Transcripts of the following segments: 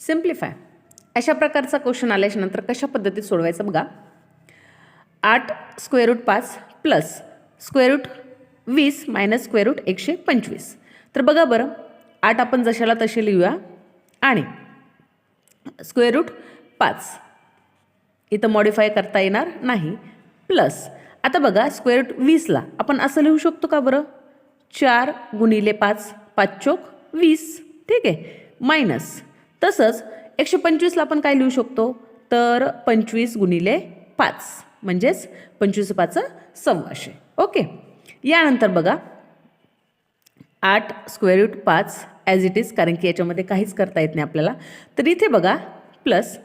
Simplify. अशा प्रकारचा question आल्याच्यानंतर कशा पद्धतीत सोडवायचं बघा. 8 square root 5 plus square root 20 minus square root 125. तर बघा बरं, 8 आपण जशाला तसे लिहूया आणि स्क्वेअर रूट 5 इथं मॉडिफाय करता येणार नाही. प्लस आता बघा स्क्वेअर रूट 20ला आपण असं लिहू शकतो का बरं, 4 गुणिले 5 5 चोक 20. ठीक आहे. मायनस तसंच 125ला आपण काय लिहू शकतो, तर 25 गुणिले 5 म्हणजेच 25 5 2600. ओके. यानंतर बघा 8 square root 5 as it is, कारण की याच्यामध्ये काहीच करता येत नाही आपल्याला. तर इथे बघा प्लस,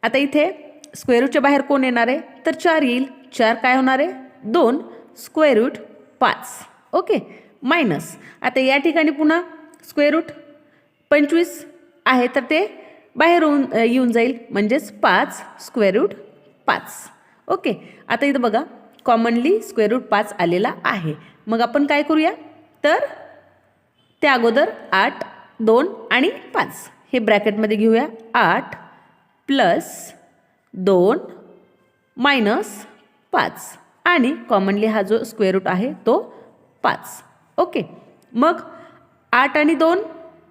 आता इथे स्क्वेअर रूटच्या बाहेर कोण येणार आहे, तर 4 येईल. 4 काय होणार आहे, 2 स्क्वेअर रूट 5. ओके. मायनस आता या ठिकाणी पुन्हा स्क्वेअर रूट 25 आहे, तर ते बाहेर येऊन जाईल म्हणजेच 5 स्क्वेअर रूट 5. ओके. आता इथं बघा कॉमनली स्क्वेअर रूट 5 आलेला आहे. मग आपण काय करूया, तर त्या अगोदर 8 2 आणि 5 हे ब्रॅकेटमध्ये घेऊया. 8 प्लस 2 मायनस 5 आणि कॉमनली हा जो स्क्वेअर रूट आहे तो 5. ओके. मग 8 आणि 2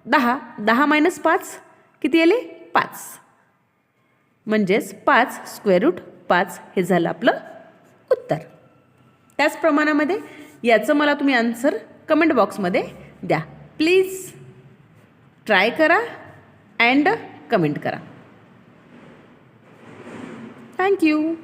10, 10 मायनस 5 किती आले, 5. म्हणजेच 5 स्क्वेअर रूट 5 हे झालं आपलं उत्तर. त्याच प्रमाणामध्ये याचं मला तुम्ही आन्सर कमेंट बॉक्समध्ये द्या. प्लीज ट्राय करा अँड कमेंट करा. थँक्यू.